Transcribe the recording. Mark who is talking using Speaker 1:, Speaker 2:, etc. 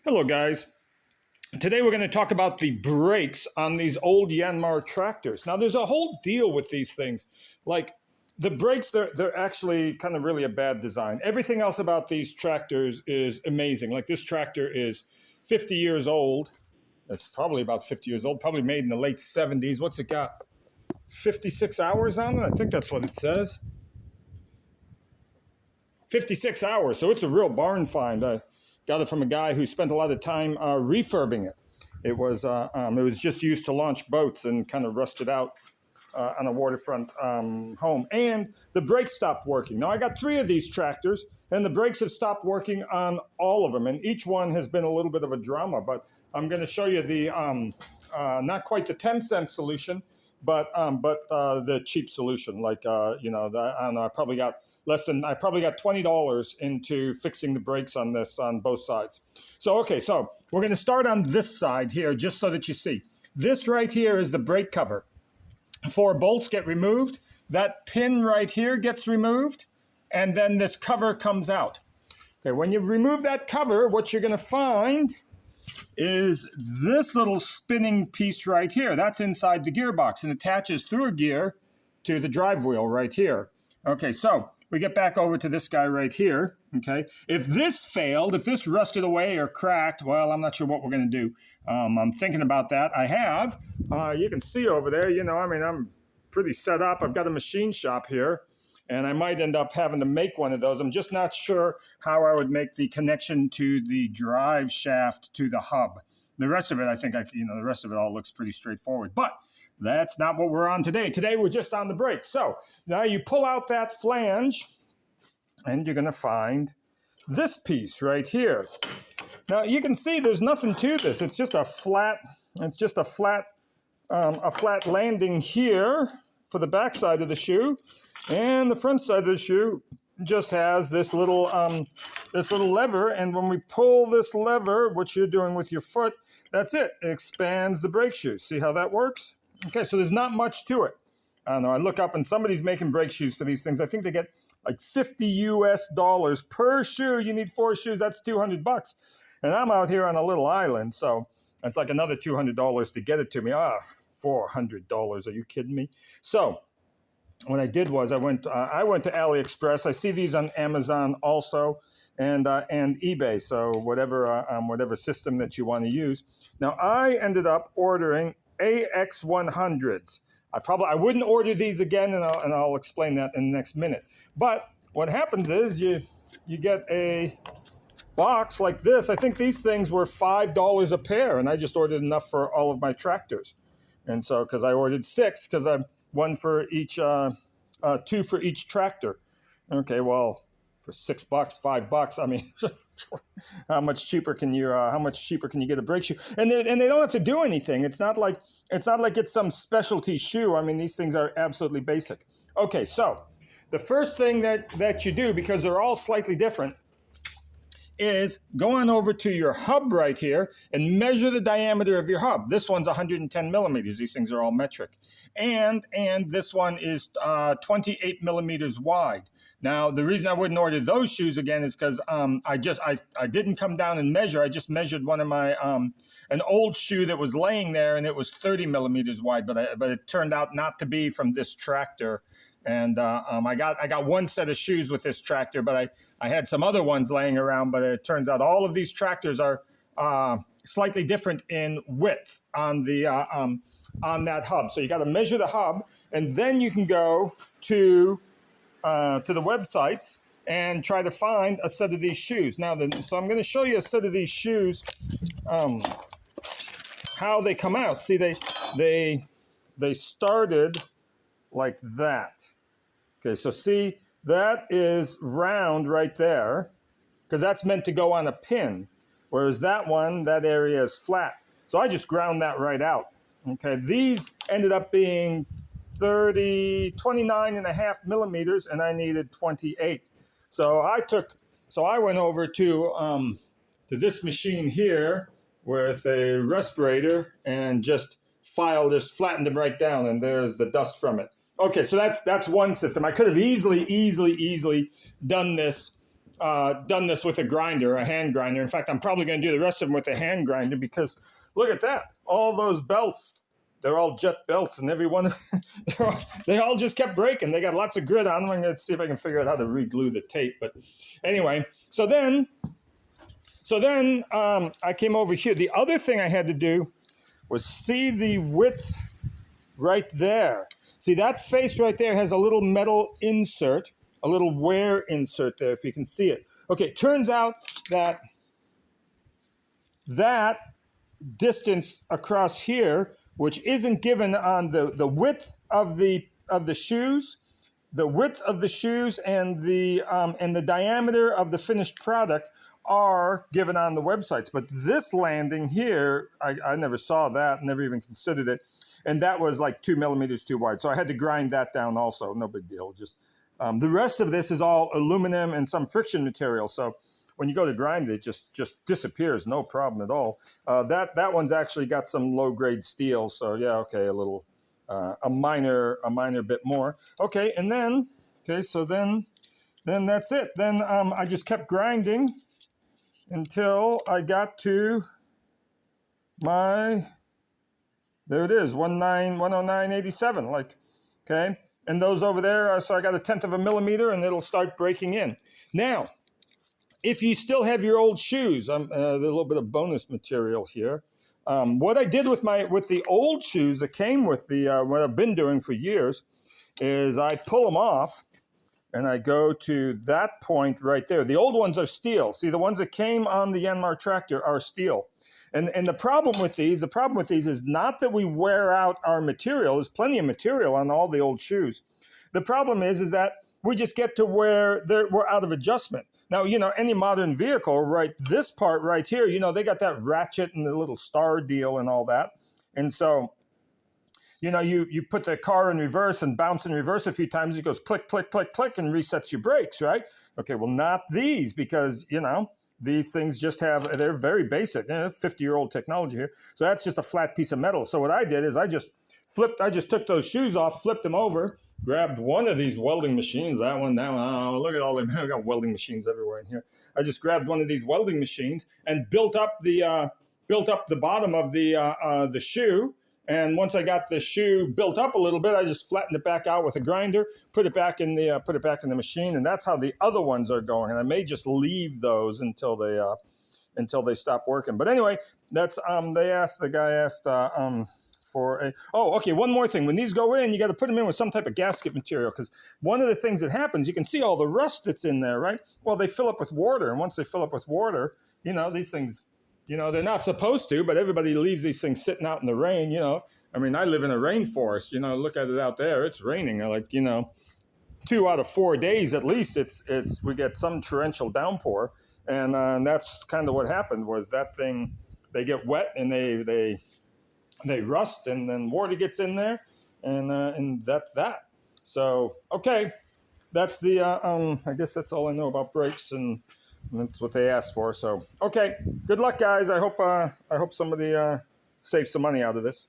Speaker 1: Hello guys. Today we're going to talk about the brakes on these old Yanmar tractors. Now there's a whole deal with these things. Like the brakes, they're actually kind of really a bad design. Everything else about these tractors is amazing. Like this tractor is 50 years old. It's probably about 50 years old, probably made in the late 70s. What's it got? 56 hours on it? I think that's what it says. 56 hours. So it's a real barn find. I got it from a guy who spent a lot of time refurbing it. It was just used to launch boats and kind of rusted out on a waterfront home. And the brakes stopped working. Now I got 3 of these tractors, and the brakes have stopped working on all of them. And each one has been a little bit of a drama. But I'm going to show you the not quite the 10-cent solution, but the cheap solution. Like I don't know, I probably got $20 into fixing the brakes on this on both sides. So we're going to start on this side here just so that you see. This right here is the brake cover. 4 bolts get removed. That pin right here gets removed, and then this cover comes out. Okay, when you remove that cover, what you're going to find is this little spinning piece right here. That's inside the gearbox and attaches through a gear to the drive wheel right here. Okay, so we get back over to this guy right here, okay? If this failed, if this rusted away or cracked, well, I'm not sure what we're going to do. I'm thinking about that. I have. You can see over there, I'm pretty set up. I've got a machine shop here, and I might end up having to make one of those. I'm just not sure how I would make the connection to the drive shaft to the hub. The rest of it, I think, the rest of it all looks pretty straightforward. But that's not what we're on today. Today, we're just on the brakes. So now you pull out that flange, and you're going to find this piece right here. Now you can see there's nothing to this. It's just a flat. A flat landing here for the back side of the shoe, and the front side of the shoe just has this little lever. And when we pull this lever, what you're doing with your foot, that's it. It expands the brake shoes. See how that works? Okay, so there's not much to it. I don't know. I look up and somebody's making brake shoes for these things. I think they get like $50 US per shoe. You need 4 shoes. That's $200. And I'm out here on a little island, so it's like another $200 to get it to me. $400. Are you kidding me? So what I did was I went to AliExpress. I see these on Amazon also, and eBay. So whatever system that you want to use. Now I ended up ordering AX100s. I wouldn't order these again, and I'll explain that in the next minute. But what happens is you get a box like this. I think these things were $5 a pair, and I just ordered enough for all of my tractors. And so, because I ordered 6, because I'm 1 for each, 2 for each tractor. Okay, well, for $6, $5, I mean, how much cheaper can you get a brake shoe? And they don't have to do anything. It's not like it's some specialty shoe. I mean, these things are absolutely basic. Okay, so the first thing that you do, because they're all slightly different, is go on over to your hub right here and measure the diameter of your hub. This one's 110 millimeters. These things are all metric. And this one is 28 millimeters wide. Now, the reason I wouldn't order those shoes again is because I didn't come down and measure. I just measured one of my an old shoe that was laying there, and it was 30 millimeters wide, but it turned out not to be from this tractor. And I got 1 set of shoes with this tractor, but I had some other ones laying around. But it turns out all of these tractors are slightly different in width on the on that hub. So you got to measure the hub, and then you can go to the websites and try to find a set of these shoes. Now, so I'm going to show you a set of these shoes, how they come out. See, they started like that. Okay, so see, that is round right there, because that's meant to go on a pin, whereas that area is flat. So I just ground that right out. Okay, these ended up being 29 and a half millimeters, and I needed 28. So I went over to this machine here with a respirator and just flattened them right down, and there's the dust from it. Okay, so that's one system. I could have easily done this done this with a grinder, a hand grinder. In fact, I'm probably going to do the rest of them with a hand grinder because look at that. All those belts, they're all jet belts, and every one of they all just kept breaking. They got lots of grit on them. I'm going to see if I can figure out how to re-glue the tape. But anyway, so then I came over here. The other thing I had to do was see the width right there. See, that face right there has a little metal insert, a little wear insert there, if you can see it. Okay, turns out that that distance across here, which isn't given on the width of the shoes, the width of the shoes and the diameter of the finished product are given on the websites. But this landing here, I never saw that, never even considered it. And that was like 2 millimeters too wide. So I had to grind that down also. No big deal. Just the rest of this is all aluminum and some friction material. So when you go to grind it, just disappears. No problem at all. That one's actually got some low grade steel. So yeah, okay, a little, a minor bit more. Okay, and then, okay, so then that's it. Then I just kept grinding until I got to my, there it is, 109.87, like, okay? And those over there, so I got 1/10 of a millimeter, and it'll start breaking in. Now, if you still have your old shoes, a little bit of bonus material here. What I did with the old shoes that came with the, what I've been doing for years, is I pull them off, and I go to that point right there. The old ones are steel. See, the ones that came on the Yanmar tractor are steel. And the problem with these is not that we wear out our material. There's plenty of material on all the old shoes. The problem is that we just get to where we're out of adjustment. Now, you know, any modern vehicle, right, this part right here, you know, they got that ratchet and the little star deal and all that. And so, you know, you put the car in reverse and bounce in reverse a few times, it goes click, click, click, click, and resets your brakes, right? Okay, well, not these, because, you know, these things just have, they're very basic, 50-year-old technology here. So that's just a flat piece of metal. So what I did is I just took those shoes off, flipped them over, grabbed one of these welding machines, that one, oh, look at all them, I got welding machines everywhere in here. I just grabbed one of these welding machines and built up the bottom of the shoe. And once I got the shoe built up a little bit, I just flattened it back out with a grinder, put it back in the machine, and that's how the other ones are going. And I may just leave those until they stop working. But anyway, that's the guy asked for a. Oh, okay. One more thing. When these go in, you got to put them in with some type of gasket material, because one of the things that happens, you can see all the rust that's in there, right? Well, they fill up with water, and once they fill up with water, you know, these things. You know, they're not supposed to, but everybody leaves these things sitting out in the rain, you know. I mean, I live in a rainforest, you know, look at it out there. It's raining. Like, you know, 2 out of 4 days at least, we get some torrential downpour. And that's kind of what happened was that thing, they get wet and they rust, and then water gets in there, and that's that. So, okay, that's the, I guess that's all I know about brakes, and that's what they asked for. So, okay, good luck, guys. I hope somebody saves some money out of this.